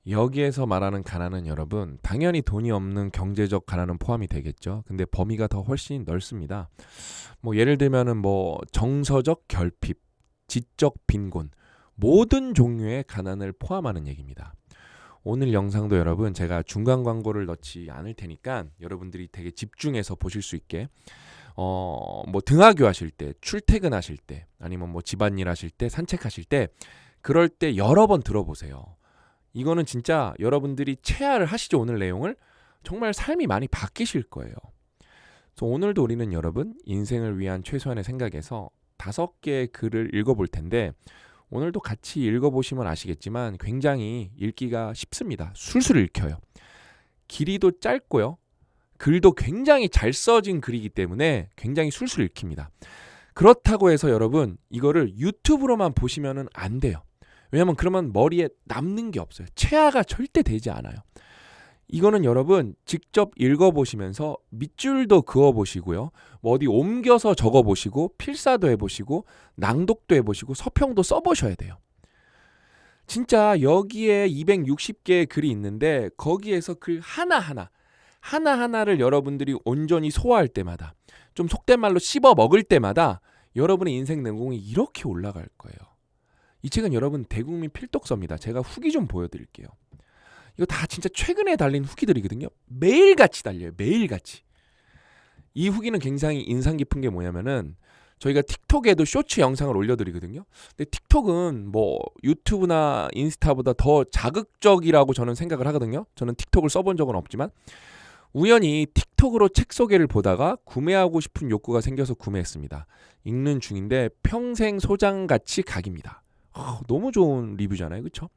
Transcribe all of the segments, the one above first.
여기에서 말하는 가난은 여러분 당연히 돈이 없는 경제적 가난은 포함이 되겠죠. 근데 범위가 더 훨씬 넓습니다. 뭐 예를 들면은 뭐 정서적 결핍, 지적 빈곤 모든 종류의 가난을 포함하는 얘기입니다. 오늘 영상도 여러분 제가 중간 광고를 넣지 않을 테니까 여러분들이 되게 집중해서 보실 수 있게 뭐 등하교 하실 때, 출퇴근하실 때, 아니면 뭐 집안일 하실 때, 산책하실 때 그럴 때 여러 번 들어보세요. 이거는 진짜 여러분들이 체화를 하시죠. 오늘 내용을 정말 삶이 많이 바뀌실 거예요. 그래서 오늘도 우리는 여러분 인생을 위한 최소한의 생각에서 5개의 글을 읽어볼 텐데 오늘도 같이 읽어보시면 아시겠지만 굉장히 읽기가 쉽습니다. 술술 읽혀요. 길이도 짧고요. 글도 굉장히 잘 써진 글이기 때문에 굉장히 술술 읽힙니다. 그렇다고 해서 여러분 이거를 유튜브로만 보시면 안 돼요. 왜냐면 그러면 머리에 남는 게 없어요. 체화가 절대 되지 않아요. 이거는 여러분 직접 읽어보시면서 밑줄도 그어보시고요. 뭐 어디 옮겨서 적어보시고 필사도 해보시고 낭독도 해보시고 서평도 써보셔야 돼요. 진짜 여기에 260개의 글이 있는데 거기에서 글 하나하나를 여러분들이 온전히 소화할 때마다 좀 속된 말로 씹어 먹을 때마다 여러분의 인생 내공이 이렇게 올라갈 거예요. 이 책은 여러분 대국민 필독서입니다. 제가 후기 좀 보여드릴게요. 이거 다 진짜 최근에 달린 후기들이거든요. 매일같이 달려요. 매일같이. 이 후기는 굉장히 인상 깊은 게 뭐냐면은 저희가 틱톡에도 쇼츠 영상을 올려드리거든요. 근데 틱톡은 뭐 유튜브나 인스타보다 더 자극적이라고 저는 생각을 하거든요. 저는 틱톡을 써본 적은 없지만 우연히 틱톡으로 책 소개를 보다가 구매하고 싶은 욕구가 생겨서 구매했습니다. 읽는 중인데 평생 소장가치 각입니다. 너무 좋은 리뷰잖아요. 그렇죠?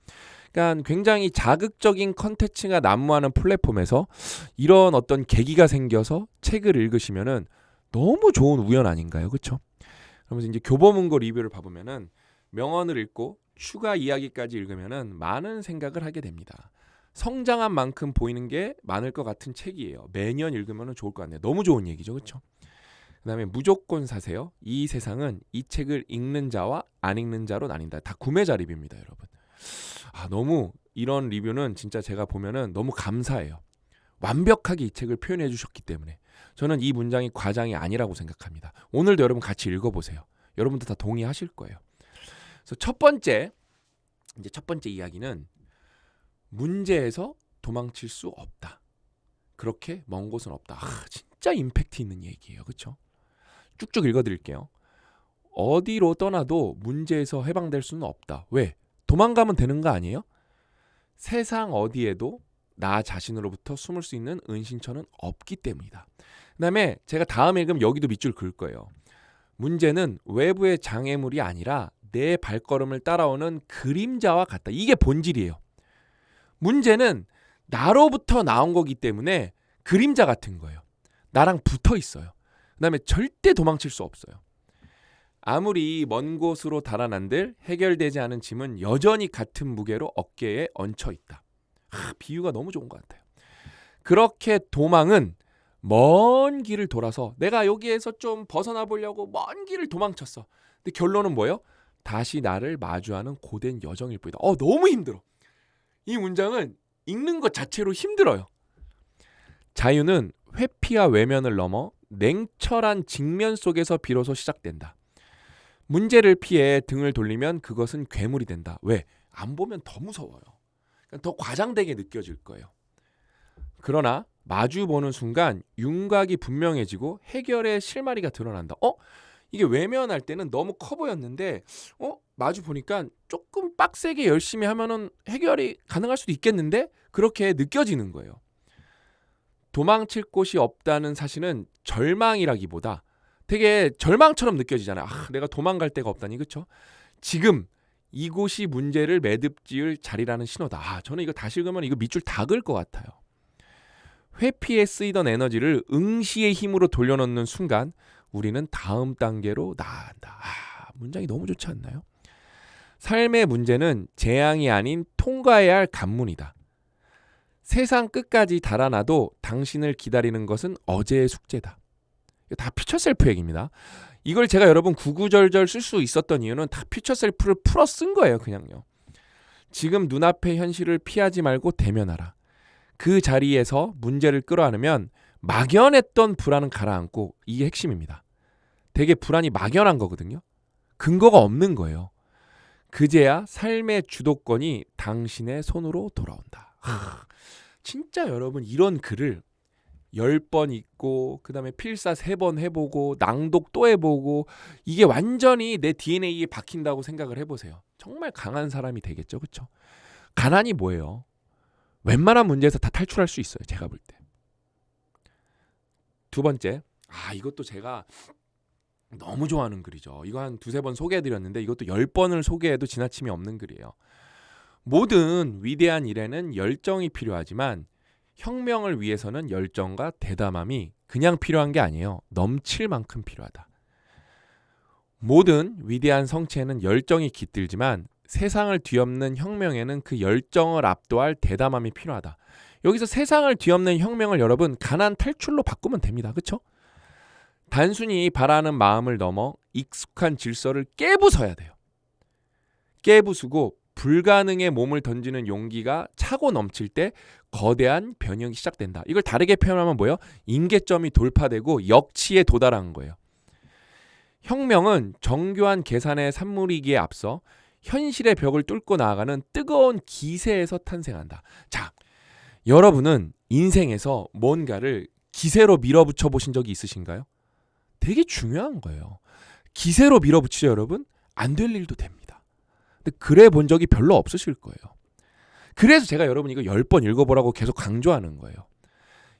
그러니까 굉장히 자극적인 컨텐츠가 난무하는 플랫폼에서 이런 어떤 계기가 생겨서 책을 읽으시면은 너무 좋은 우연 아닌가요? 그렇죠? 그러면서 이제 교보문고 리뷰를 봐보면은 명언을 읽고 추가 이야기까지 읽으면은 많은 생각을 하게 됩니다. 성장한 만큼 보이는 게 많을 것 같은 책이에요. 매년 읽으면 좋을 것 같네요. 너무 좋은 얘기죠. 그렇죠? 그다음에 무조건 사세요. 이 세상은 이 책을 읽는 자와 안 읽는 자로 나뉜다. 다 구매자 리뷰입니다, 여러분. 너무 이런 리뷰는 진짜 제가 보면은 너무 감사해요. 완벽하게 이 책을 표현해 주셨기 때문에 저는 이 문장이 과장이 아니라고 생각합니다. 오늘도 여러분 같이 읽어보세요. 여러분도 다 동의하실 거예요. 그래서 첫 번째 이야기는 문제에서 도망칠 수 없다. 그렇게 먼 곳은 없다. 진짜 임팩트 있는 얘기예요. 그렇죠? 쭉쭉 읽어드릴게요. 어디로 떠나도 문제에서 해방될 수는 없다. 왜? 도망가면 되는 거 아니에요? 세상 어디에도 나 자신으로부터 숨을 수 있는 은신처는 없기 때문이다. 그 다음에 제가 다음 읽으면 여기도 밑줄 그을 거예요. 문제는 외부의 장애물이 아니라 내 발걸음을 따라오는 그림자와 같다. 이게 본질이에요. 문제는 나로부터 나온 거기 때문에 그림자 같은 거예요. 나랑 붙어 있어요. 그 다음에 절대 도망칠 수 없어요. 아무리 먼 곳으로 달아난들 해결되지 않은 짐은 여전히 같은 무게로 어깨에 얹혀 있다. 비유가 너무 좋은 것 같아요. 그렇게 도망은 먼 길을 돌아서 내가 여기에서 좀 벗어나 보려고 먼 길을 도망쳤어. 근데 결론은 뭐예요? 다시 나를 마주하는 고된 여정일 뿐이다. 너무 힘들어. 이 문장은 읽는 것 자체로 힘들어요. 자유는 회피와 외면을 넘어 냉철한 직면 속에서 비로소 시작된다. 문제를 피해 등을 돌리면 그것은 괴물이 된다. 왜? 안 보면 더 무서워요. 더 과장되게 느껴질 거예요. 그러나 마주 보는 순간 윤곽이 분명해지고 해결의 실마리가 드러난다. 이게 외면할 때는 너무 커 보였는데 마주 보니까 조금 빡세게 열심히 하면은 해결이 가능할 수도 있겠는데 그렇게 느껴지는 거예요. 도망칠 곳이 없다는 사실은 절망이라기보다 되게 절망처럼 느껴지잖아요. 내가 도망갈 데가 없다니. 그렇죠? 지금 이곳이 문제를 매듭지을 자리라는 신호다. 저는 이거 다시 읽으면 이거 밑줄 다 그을 것 같아요. 회피에 쓰이던 에너지를 응시의 힘으로 돌려놓는 순간 우리는 다음 단계로 나아간다. 문장이 너무 좋지 않나요? 삶의 문제는 재앙이 아닌 통과해야 할 관문이다. 세상 끝까지 달아나도 당신을 기다리는 것은 어제의 숙제다. 이거 다 퓨처 셀프 얘기입니다. 이걸 제가 여러분 구구절절 쓸 수 있었던 이유는 다 퓨처 셀프를 풀어 쓴 거예요. 그냥요. 지금 눈앞의 현실을 피하지 말고 대면하라. 그 자리에서 문제를 끌어안으면 막연했던 불안은 가라앉고, 이게 핵심입니다. 되게 불안이 막연한 거거든요. 근거가 없는 거예요. 그제야 삶의 주도권이 당신의 손으로 돌아온다. 진짜 여러분, 이런 글을 10번 읽고 그 다음에 필사 3번 해보고 낭독 또 해보고, 이게 완전히 내 DNA에 박힌다고 생각을 해보세요. 정말 강한 사람이 되겠죠. 그렇죠? 가난이 뭐예요? 웬만한 문제에서 다 탈출할 수 있어요. 제가 볼 때. 두 번째, 이것도 제가 너무 좋아하는 글이죠. 이거 한 2-3번 소개해드렸는데 이것도 10번을 소개해도 지나침이 없는 글이에요. 모든 위대한 일에는 열정이 필요하지만 혁명을 위해서는 열정과 대담함이 그냥 필요한 게 아니에요. 넘칠 만큼 필요하다. 모든 위대한 성취에는 열정이 깃들지만 세상을 뒤엎는 혁명에는 그 열정을 압도할 대담함이 필요하다. 여기서 세상을 뒤엎는 혁명을 여러분 가난 탈출로 바꾸면 됩니다. 그렇죠? 단순히 바라는 마음을 넘어 익숙한 질서를 깨부숴야 돼요. 깨부수고 불가능의 몸을 던지는 용기가 차고 넘칠 때 거대한 변형이 시작된다. 이걸 다르게 표현하면 뭐예요? 임계점이 돌파되고 역치에 도달한 거예요. 혁명은 정교한 계산의 산물이기에 앞서 현실의 벽을 뚫고 나아가는 뜨거운 기세에서 탄생한다. 자, 여러분은 인생에서 뭔가를 기세로 밀어붙여 보신 적이 있으신가요? 되게 중요한 거예요. 기세로 밀어붙이죠, 여러분? 안 될 일도 됩니다. 근데 그래 본 적이 별로 없으실 거예요. 그래서 제가 여러분 이거 10번 읽어보라고 계속 강조하는 거예요.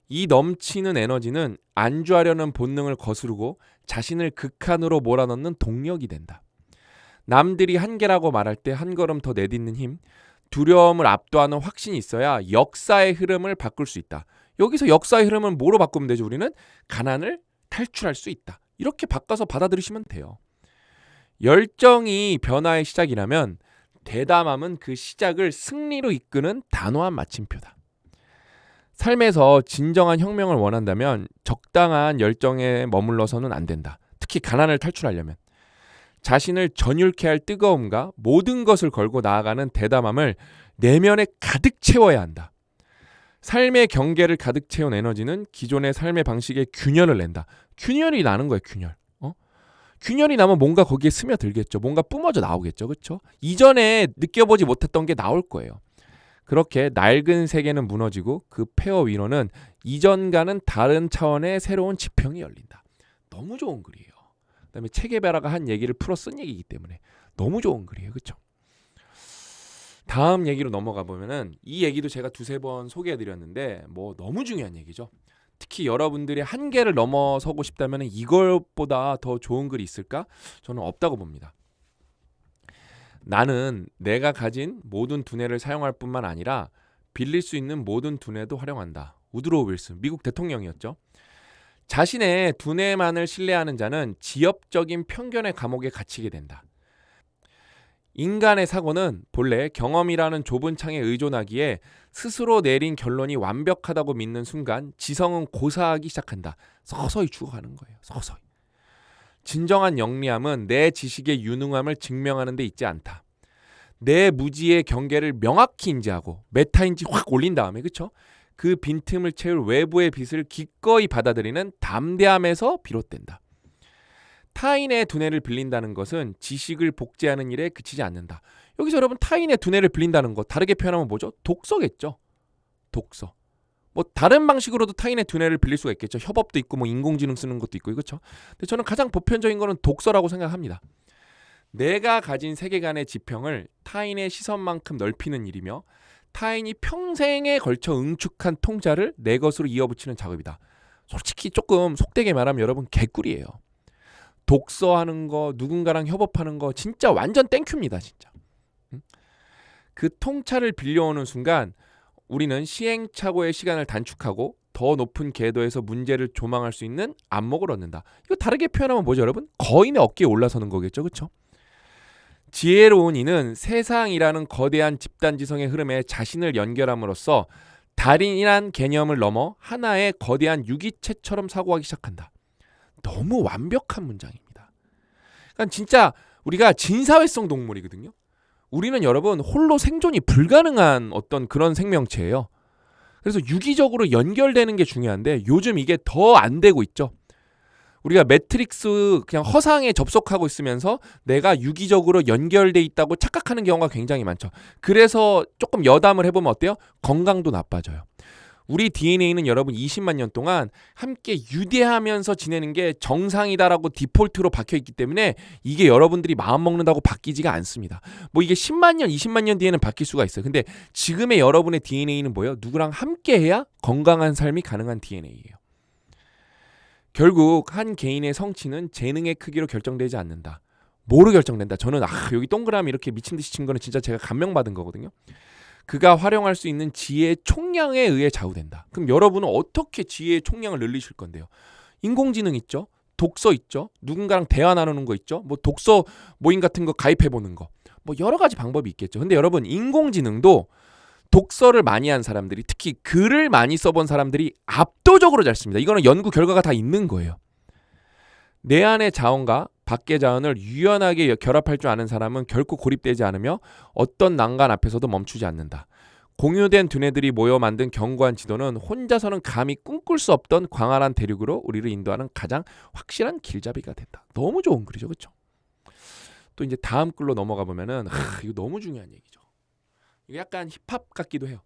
이 넘치는 에너지는 안주하려는 본능을 거스르고 자신을 극한으로 몰아넣는 동력이 된다. 남들이 한계라고 말할 때 한 걸음 더 내딛는 힘, 두려움을 압도하는 확신이 있어야 역사의 흐름을 바꿀 수 있다. 여기서 역사의 흐름을 뭐로 바꾸면 되죠? 우리는 가난을 탈출할 수 있다. 이렇게 바꿔서 받아들이시면 돼요. 열정이 변화의 시작이라면 대담함은 그 시작을 승리로 이끄는 단호한 마침표다. 삶에서 진정한 혁명을 원한다면 적당한 열정에 머물러서는 안 된다. 특히 가난을 탈출하려면. 자신을 전율케 할 뜨거움과 모든 것을 걸고 나아가는 대담함을 내면에 가득 채워야 한다. 삶의 경계를 가득 채운 에너지는 기존의 삶의 방식에 균열을 낸다. 균열이 나는 거예요. 균열. 균열이 나면 뭔가 거기에 스며들겠죠. 뭔가 뿜어져 나오겠죠. 그렇죠? 이전에 느껴보지 못했던 게 나올 거예요. 그렇게 낡은 세계는 무너지고 그 폐허 위로는 이전과는 다른 차원의 새로운 지평이 열린다. 너무 좋은 글이에요. 그다음에 체게베라가 한 얘기를 풀어 쓴 얘기이기 때문에 너무 좋은 글이에요. 그렇죠? 다음 얘기로 넘어가 보면은 이 얘기도 제가 2-3번 소개해드렸는데 뭐 너무 중요한 얘기죠. 특히 여러분들이 한계를 넘어서고 싶다면 이것보다 더 좋은 글이 있을까? 저는 없다고 봅니다. 나는 내가 가진 모든 두뇌를 사용할 뿐만 아니라 빌릴 수 있는 모든 두뇌도 활용한다. 우드로우 윌슨, 미국 대통령이었죠. 자신의 두뇌만을 신뢰하는 자는 지엽적인 편견의 감옥에 갇히게 된다. 인간의 사고는 본래 경험이라는 좁은 창에 의존하기에 스스로 내린 결론이 완벽하다고 믿는 순간 지성은 고사하기 시작한다. 서서히 죽어가는 거예요. 서서히. 진정한 영리함은 내 지식의 유능함을 증명하는 데 있지 않다. 내 무지의 경계를 명확히 인지하고 메타인지 확 올린 다음에 그렇죠? 그 빈틈을 채울 외부의 빛을 기꺼이 받아들이는 담대함에서 비롯된다. 타인의 두뇌를 빌린다는 것은 지식을 복제하는 일에 그치지 않는다. 여기서 여러분 타인의 두뇌를 빌린다는 것 다르게 표현하면 뭐죠? 독서겠죠. 독서. 뭐 다른 방식으로도 타인의 두뇌를 빌릴 수가 있겠죠. 협업도 있고 뭐 인공지능 쓰는 것도 있고 그렇죠. 근데 저는 가장 보편적인 거는 독서라고 생각합니다. 내가 가진 세계관의 지평을 타인의 시선만큼 넓히는 일이며 타인이 평생에 걸쳐 응축한 통자를 내 것으로 이어붙이는 작업이다. 솔직히 조금 속되게 말하면 여러분 개꿀이에요. 독서하는 거, 누군가랑 협업하는 거 진짜 완전 땡큐입니다. 진짜. 그 통찰을 빌려오는 순간 우리는 시행착오의 시간을 단축하고 더 높은 궤도에서 문제를 조망할 수 있는 안목을 얻는다. 이거 다르게 표현하면 뭐죠 여러분? 거인의 어깨에 올라서는 거겠죠. 그렇죠? 지혜로운 이는 세상이라는 거대한 집단지성의 흐름에 자신을 연결함으로써 달인이란 개념을 넘어 하나의 거대한 유기체처럼 사고하기 시작한다. 너무 완벽한 문장입니다. 그러니까 진짜 우리가 진사회성 동물이거든요. 우리는 여러분 홀로 생존이 불가능한 어떤 그런 생명체예요. 그래서 유기적으로 연결되는 게 중요한데 요즘 이게 더 안 되고 있죠. 우리가 매트릭스 그냥 허상에 접속하고 있으면서 내가 유기적으로 연결돼 있다고 착각하는 경우가 굉장히 많죠. 그래서 조금 여담을 해보면 어때요? 건강도 나빠져요. 우리 DNA는 여러분 20만 년 동안 함께 유대하면서 지내는 게 정상이다라고 디폴트로 박혀있기 때문에 이게 여러분들이 마음먹는다고 바뀌지가 않습니다. 뭐 이게 10만 년, 20만 년 뒤에는 바뀔 수가 있어요. 근데 지금의 여러분의 DNA는 뭐예요? 누구랑 함께 해야 건강한 삶이 가능한 DNA예요. 결국 한 개인의 성취는 재능의 크기로 결정되지 않는다. 뭐로 결정된다? 저는 여기 동그라미 이렇게 미친 듯이 친 거는 진짜 제가 감명받은 거거든요. 그가 활용할 수 있는 지혜의 총량에 의해 좌우된다. 그럼 여러분은 어떻게 지혜의 총량을 늘리실 건데요? 인공지능 있죠? 독서 있죠? 누군가랑 대화 나누는 거 있죠? 뭐 독서 모임 같은 거 가입해보는 거. 뭐 여러 가지 방법이 있겠죠. 근데 여러분 인공지능도 독서를 많이 한 사람들이 특히 글을 많이 써본 사람들이 압도적으로 잘 씁니다. 이거는 연구 결과가 다 있는 거예요. 내 안의 자원과 밖의 자원을 유연하게 결합할 줄 아는 사람은 결코 고립되지 않으며 어떤 난간 앞에서도 멈추지 않는다. 공유된 두뇌들이 모여 만든 견고한 지도는 혼자서는 감히 꿈꿀 수 없던 광활한 대륙으로 우리를 인도하는 가장 확실한 길잡이가 된다. 너무 좋은 글이죠. 그렇죠? 또 이제 다음 글로 넘어가 보면은 이거 너무 중요한 얘기죠. 이거 약간 힙합 같기도 해요.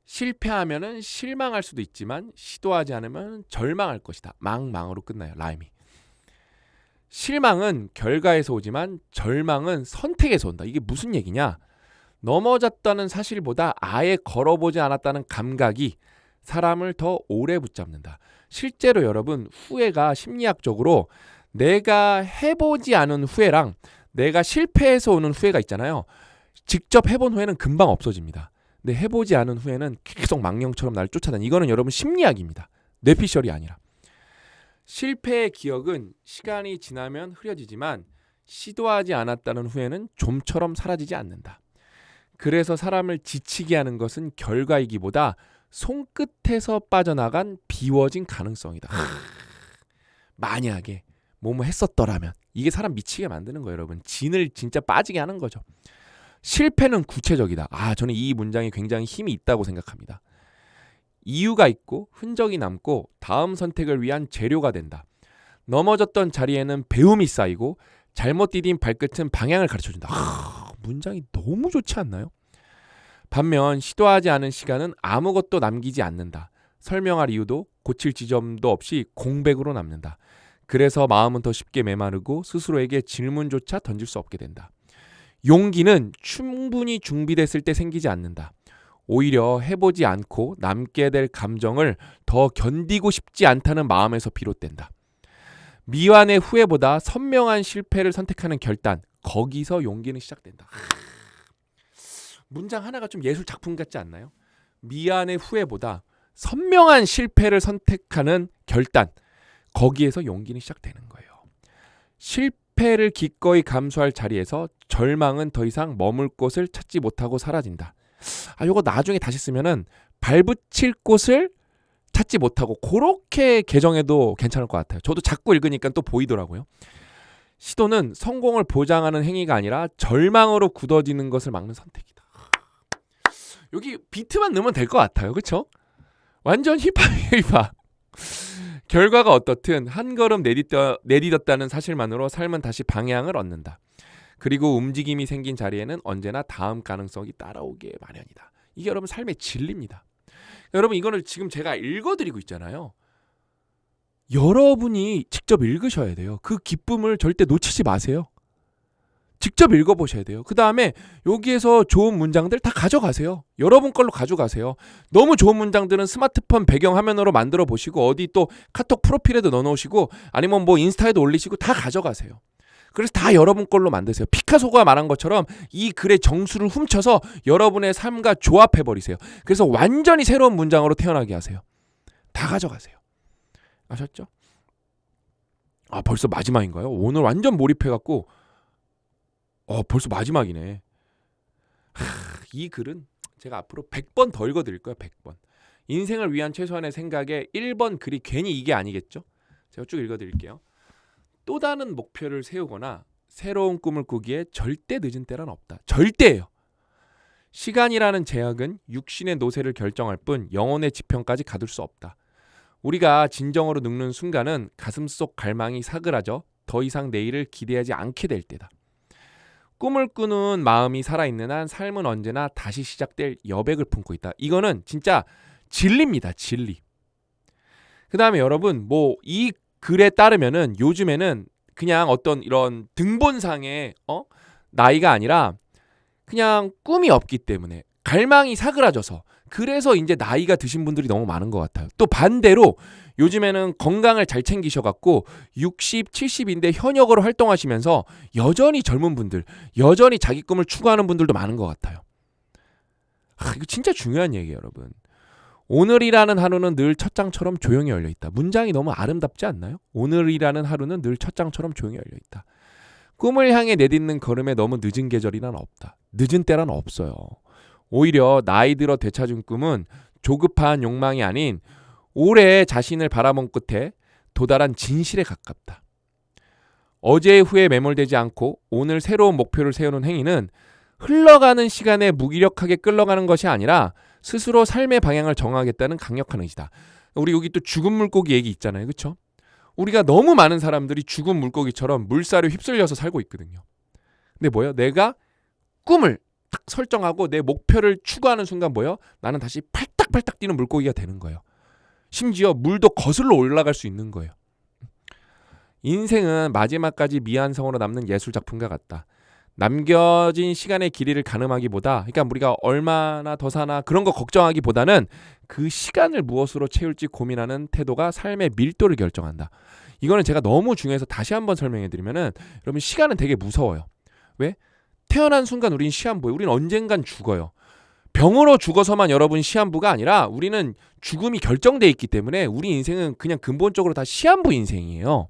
실패하면은 실망할 수도 있지만 시도하지 않으면 절망할 것이다. 망으로 끝나요. 라임이. 실망은 결과에서 오지만 절망은 선택에서 온다. 이게 무슨 얘기냐? 넘어졌다는 사실보다 아예 걸어보지 않았다는 감각이 사람을 더 오래 붙잡는다. 실제로 여러분 후회가 심리학적으로 내가 해보지 않은 후회랑 내가 실패해서 오는 후회가 있잖아요. 직접 해본 후회는 금방 없어집니다. 근데 해보지 않은 후회는 계속 망령처럼 날 쫓아다니. 이거는 여러분 심리학입니다. 뇌피셜이 아니라. 실패의 기억은 시간이 지나면 흐려지지만 시도하지 않았다는 후회는 좀처럼 사라지지 않는다. 그래서 사람을 지치게 하는 것은 결과이기보다 손끝에서 빠져나간 비워진 가능성이다. 만약에 뭐뭐 했었더라면 이게 사람 미치게 만드는 거예요. 여러분. 진을 진짜 빠지게 하는 거죠. 실패는 구체적이다. 저는 이 문장이 굉장히 힘이 있다고 생각합니다. 이유가 있고 흔적이 남고 다음 선택을 위한 재료가 된다. 넘어졌던 자리에는 배움이 쌓이고 잘못 디딘 발끝은 방향을 가르쳐준다. 문장이 너무 좋지 않나요? 반면 시도하지 않은 시간은 아무것도 남기지 않는다. 설명할 이유도 고칠 지점도 없이 공백으로 남는다. 그래서 마음은 더 쉽게 메마르고 스스로에게 질문조차 던질 수 없게 된다. 용기는 충분히 준비됐을 때 생기지 않는다. 오히려 해보지 않고 남게 될 감정을 더 견디고 싶지 않다는 마음에서 비롯된다. 미완의 후회보다 선명한 실패를 선택하는 결단, 거기서 용기는 시작된다. 문장 하나가 좀 예술 작품 같지 않나요? 미완의 후회보다 선명한 실패를 선택하는 결단, 거기에서 용기는 시작되는 거예요. 실패를 기꺼이 감수할 자리에서 절망은 더 이상 머물 곳을 찾지 못하고 사라진다. 요거 나중에 다시 쓰면은 발붙일 곳을 찾지 못하고 그렇게 개정해도 괜찮을 것 같아요. 저도 자꾸 읽으니까 또 보이더라고요. 시도는 성공을 보장하는 행위가 아니라 절망으로 굳어지는 것을 막는 선택이다. 여기 비트만 넣으면 될 것 같아요. 그렇죠? 완전 힙합. 결과가 어떻든 한 걸음 내딛었다는 사실만으로 삶은 다시 방향을 얻는다. 그리고 움직임이 생긴 자리에는 언제나 다음 가능성이 따라오기에 마련이다. 이게 여러분 삶의 진리입니다. 여러분 이거를 지금 제가 읽어드리고 있잖아요. 여러분이 직접 읽으셔야 돼요. 그 기쁨을 절대 놓치지 마세요. 직접 읽어보셔야 돼요. 그 다음에 여기에서 좋은 문장들 다 가져가세요. 여러분 걸로 가져가세요. 너무 좋은 문장들은 스마트폰 배경화면으로 만들어 보시고 어디 또 카톡 프로필에도 넣어놓으시고 아니면 뭐 인스타에도 올리시고 다 가져가세요. 그래서 다 여러분 걸로 만드세요. 피카소가 말한 것처럼 이 글의 정수를 훔쳐서 여러분의 삶과 조합해버리세요. 그래서 완전히 새로운 문장으로 태어나게 하세요. 다 가져가세요. 아셨죠? 벌써 마지막인가요? 오늘 완전 몰입해갖고 벌써 마지막이네. 이 글은 제가 앞으로 100번 더 읽어드릴 거예요. 100번. 인생을 위한 최소한의 생각에 1번 글이 괜히 이게 아니겠죠? 제가 쭉 읽어드릴게요. 또 다른 목표를 세우거나 새로운 꿈을 꾸기에 절대 늦은 때란 없다. 절대예요. 시간이라는 제약은 육신의 노쇠를 결정할 뿐 영혼의 지평까지 가둘 수 없다. 우리가 진정으로 늙는 순간은 가슴속 갈망이 사그라져 더 이상 내일을 기대하지 않게 될 때다. 꿈을 꾸는 마음이 살아있는 한 삶은 언제나 다시 시작될 여백을 품고 있다. 이거는 진짜 진리입니다. 진리. 그 다음에 여러분 이 글에 따르면은 요즘에는 그냥 어떤 이런 등본상의 나이가 아니라 그냥 꿈이 없기 때문에 갈망이 사그라져서 그래서 이제 나이가 드신 분들이 너무 많은 것 같아요. 또 반대로 요즘에는 건강을 잘 챙기셔갖고 60, 70인데 현역으로 활동하시면서 여전히 젊은 분들, 여전히 자기 꿈을 추구하는 분들도 많은 것 같아요. 이거 진짜 중요한 얘기예요, 여러분. 오늘이라는 하루는 늘 첫장처럼 조용히 열려있다. 문장이 너무 아름답지 않나요? 오늘이라는 하루는 늘 첫장처럼 조용히 열려있다. 꿈을 향해 내딛는 걸음에 너무 늦은 계절이란 없다. 늦은 때란 없어요. 오히려 나이 들어 되찾은 꿈은 조급한 욕망이 아닌 오래 자신을 바라본 끝에 도달한 진실에 가깝다. 어제의 후에 매몰되지 않고 오늘 새로운 목표를 세우는 행위는 흘러가는 시간에 무기력하게 끌러가는 것이 아니라 스스로 삶의 방향을 정하겠다는 강력한 의지다. 우리 여기 또 죽은 물고기 얘기 있잖아요. 그렇죠? 우리가 너무 많은 사람들이 죽은 물고기처럼 물살에 휩쓸려서 살고 있거든요. 근데 뭐예요? 내가 꿈을 딱 설정하고 내 목표를 추구하는 순간 뭐예요? 나는 다시 팔딱팔딱 뛰는 물고기가 되는 거예요. 심지어 물도 거슬러 올라갈 수 있는 거예요. 인생은 마지막까지 미완성으로 남는 예술작품과 같다. 남겨진 시간의 길이를 가늠하기보다 그러니까 우리가 얼마나 더 사나 그런 거 걱정하기보다는 그 시간을 무엇으로 채울지 고민하는 태도가 삶의 밀도를 결정한다. 이거는 제가 너무 중요해서 다시 한번 설명해 드리면은 여러분 시간은 되게 무서워요. 왜? 태어난 순간 우린 시한부예요. 우린 언젠간 죽어요. 병으로 죽어서만 여러분 시한부가 아니라 우리는 죽음이 결정돼 있기 때문에 우리 인생은 그냥 근본적으로 다 시한부 인생이에요.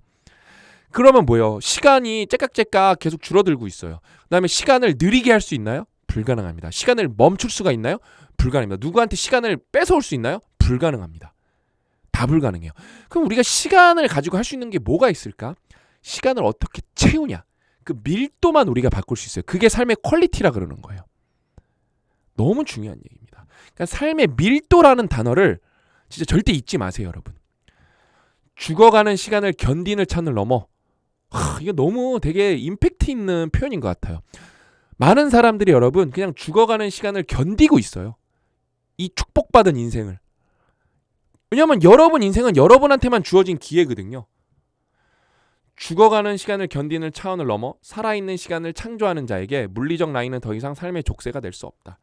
그러면 뭐예요? 시간이 째깍째깍 계속 줄어들고 있어요. 그 다음에 시간을 느리게 할 수 있나요? 불가능합니다. 시간을 멈출 수가 있나요? 불가능합니다. 누구한테 시간을 뺏어올 수 있나요? 불가능합니다. 다 불가능해요. 그럼 우리가 시간을 가지고 할 수 있는 게 뭐가 있을까? 시간을 어떻게 채우냐? 그 밀도만 우리가 바꿀 수 있어요. 그게 삶의 퀄리티라 그러는 거예요. 너무 중요한 얘기입니다. 그러니까 삶의 밀도라는 단어를 진짜 절대 잊지 마세요, 여러분. 죽어가는 시간을 견디는 찬을 넘어 이게 너무 되게 임팩트 있는 표현인 것 같아요. 많은 사람들이 여러분 그냥 죽어가는 시간을 견디고 있어요. 이 축복받은 인생을. 왜냐하면 여러분 인생은 여러분한테만 주어진 기회거든요. 죽어가는 시간을 견디는 차원을 넘어 살아있는 시간을 창조하는 자에게 물리적 나이는 더 이상 삶의 족쇄가 될 수 없다.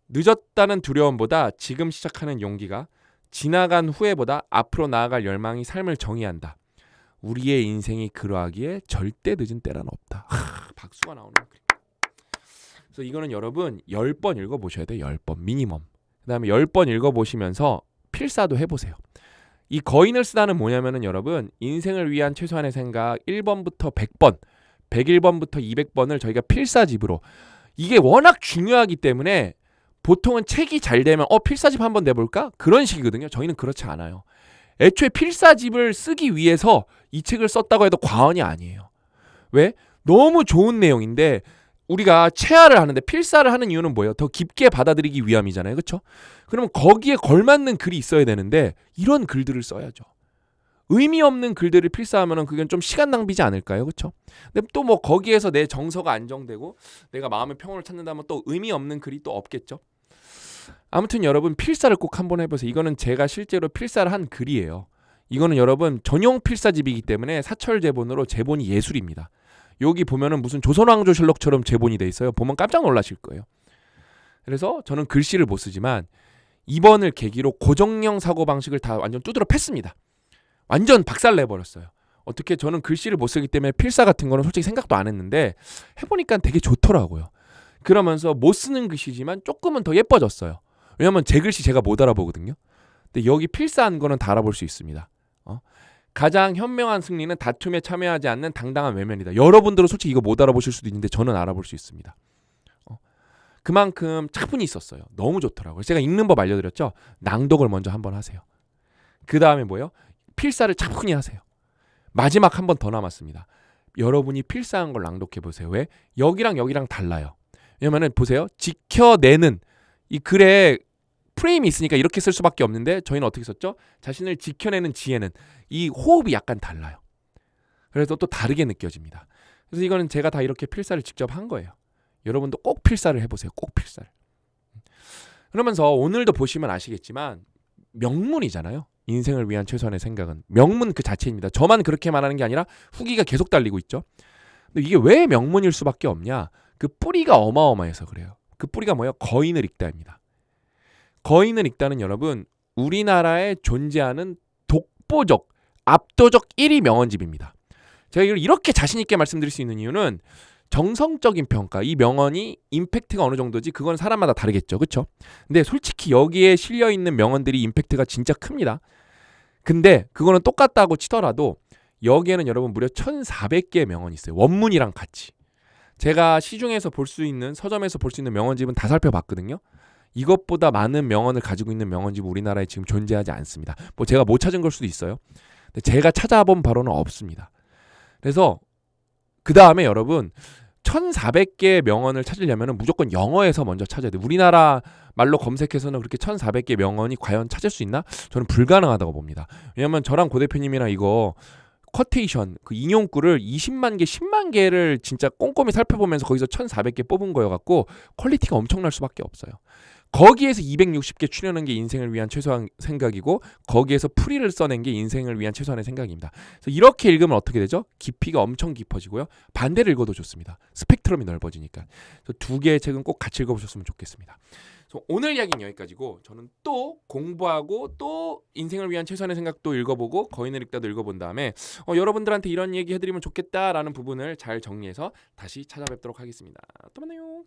늦었다는 두려움보다 지금 시작하는 용기가 지나간 후회보다 앞으로 나아갈 열망이 삶을 정의한다. 우리의 인생이 그러하기에 절대 늦은 때란 없다. 박수가 나오는 거. 그래서 이거는 여러분 10번 읽어보셔야 돼요. 10번 미니멈. 그 다음에 10번 읽어보시면서 필사도 해보세요. 이 거인을 쓰다는 뭐냐면은 여러분 인생을 위한 최소한의 생각 1번부터 100번 101번부터 200번을 저희가 필사집으로 이게 워낙 중요하기 때문에 보통은 책이 잘 되면 필사집 한번 내볼까? 그런 식이거든요. 저희는 그렇지 않아요. 애초에 필사집을 쓰기 위해서 이 책을 썼다고 해도 과언이 아니에요. 왜? 너무 좋은 내용인데 우리가 체화를 하는데 필사를 하는 이유는 뭐예요? 더 깊게 받아들이기 위함이잖아요. 그렇죠? 그러면 거기에 걸맞는 글이 있어야 되는데 이런 글들을 써야죠. 의미 없는 글들을 필사하면 그건 좀 시간 낭비지 않을까요? 그렇죠? 근데 또 뭐 거기에서 내 정서가 안정되고 내가 마음의 평온을 찾는다면 또 의미 없는 글이 또 없겠죠? 아무튼 여러분 필사를 꼭 한번 해보세요. 이거는 제가 실제로 필사를 한 글이에요. 이거는 여러분 전용 필사집이기 때문에 사철 제본으로 제본이 예술입니다. 여기 보면은 무슨 조선왕조실록처럼 제본이 돼 있어요. 보면 깜짝 놀라실 거예요. 그래서 저는 글씨를 못 쓰지만 이번을 계기로 고정형 사고방식을 다 완전 두드러 팼습니다. 완전 박살내버렸어요. 어떻게 저는 글씨를 못 쓰기 때문에 필사 같은 거는 솔직히 생각도 안 했는데 해보니까 되게 좋더라고요. 그러면서 못 쓰는 글씨지만 조금은 더 예뻐졌어요. 왜냐면 제 글씨 제가 못 알아보거든요. 근데 여기 필사한 거는 다 알아볼 수 있습니다. 가장 현명한 승리는 다툼에 참여하지 않는 당당한 외면이다. 여러분들은 솔직히 이거 못 알아보실 수도 있는데 저는 알아볼 수 있습니다. 그만큼 차분히 있었어요. 너무 좋더라고요. 제가 읽는 법 알려드렸죠. 낭독을 먼저 한번 하세요. 그 다음에 뭐예요? 필사를 차분히 하세요. 마지막 한 번 더 남았습니다. 여러분이 필사한 걸 낭독해 보세요. 왜? 여기랑 여기랑 달라요. 왜냐면은 보세요. 지켜내는 이 글에 프레임이 있으니까 이렇게 쓸 수밖에 없는데 저희는 어떻게 썼죠? 자신을 지켜내는 지혜는 이 호흡이 약간 달라요. 그래서 또 다르게 느껴집니다. 그래서 이거는 제가 다 이렇게 필사를 직접 한 거예요. 여러분도 꼭 필사를 해보세요. 꼭 필사를. 그러면서 오늘도 보시면 아시겠지만 명문이잖아요. 인생을 위한 최소한의 생각은 명문 그 자체입니다. 저만 그렇게 말하는 게 아니라 후기가 계속 달리고 있죠. 근데 이게 왜 명문일 수밖에 없냐? 그 뿌리가 어마어마해서 그래요. 그 뿌리가 뭐예요? 거인을 읽다입니다. 거인을 읽다는 여러분 우리나라에 존재하는 독보적 압도적 1위 명언집입니다. 제가 이걸 이렇게 자신 있게 말씀드릴 수 있는 이유는 정성적인 평가, 이 명언이 임팩트가 어느 정도지 그건 사람마다 다르겠죠. 그렇죠? 근데 솔직히 여기에 실려 있는 명언들이 임팩트가 진짜 큽니다. 근데 그거는 똑같다고 치더라도 여기에는 여러분 무려 1,400개의 명언이 있어요. 원문이랑 같이. 제가 시중에서 볼 수 있는 서점에서 볼 수 있는 명언집은 다 살펴봤거든요. 이것보다 많은 명언을 가지고 있는 명언집 우리나라에 지금 존재하지 않습니다. 뭐 제가 못 찾은 걸 수도 있어요. 근데 제가 찾아본 바로는 없습니다. 그래서 그 다음에 여러분 1,400개의 명언을 찾으려면 무조건 영어에서 먼저 찾아야 돼요. 우리나라 말로 검색해서는 그렇게 1,400개 명언이 과연 찾을 수 있나? 저는 불가능하다고 봅니다. 왜냐면 저랑 고 대표님이랑 이거 쿼테이션, 그 인용구를 20만 개, 10만 개를 진짜 꼼꼼히 살펴보면서 거기서 1,400개 뽑은 거여갖고 퀄리티가 엄청날 수밖에 없어요. 거기에서 260개 추려낸 게 인생을 위한 최소한 생각이고 거기에서 풀이를 써낸 게 인생을 위한 최소한의 생각입니다. 그래서 이렇게 읽으면 어떻게 되죠? 깊이가 엄청 깊어지고요. 반대를 읽어도 좋습니다. 스펙트럼이 넓어지니까. 두 개의 책은 꼭 같이 읽어보셨으면 좋겠습니다. 그래서 오늘 이야기는 여기까지고 저는 또 공부하고 또 인생을 위한 최소한의 생각도 읽어보고 거인을 읽다도 읽어본 다음에 여러분들한테 이런 얘기 해드리면 좋겠다라는 부분을 잘 정리해서 다시 찾아뵙도록 하겠습니다. 또 만나요.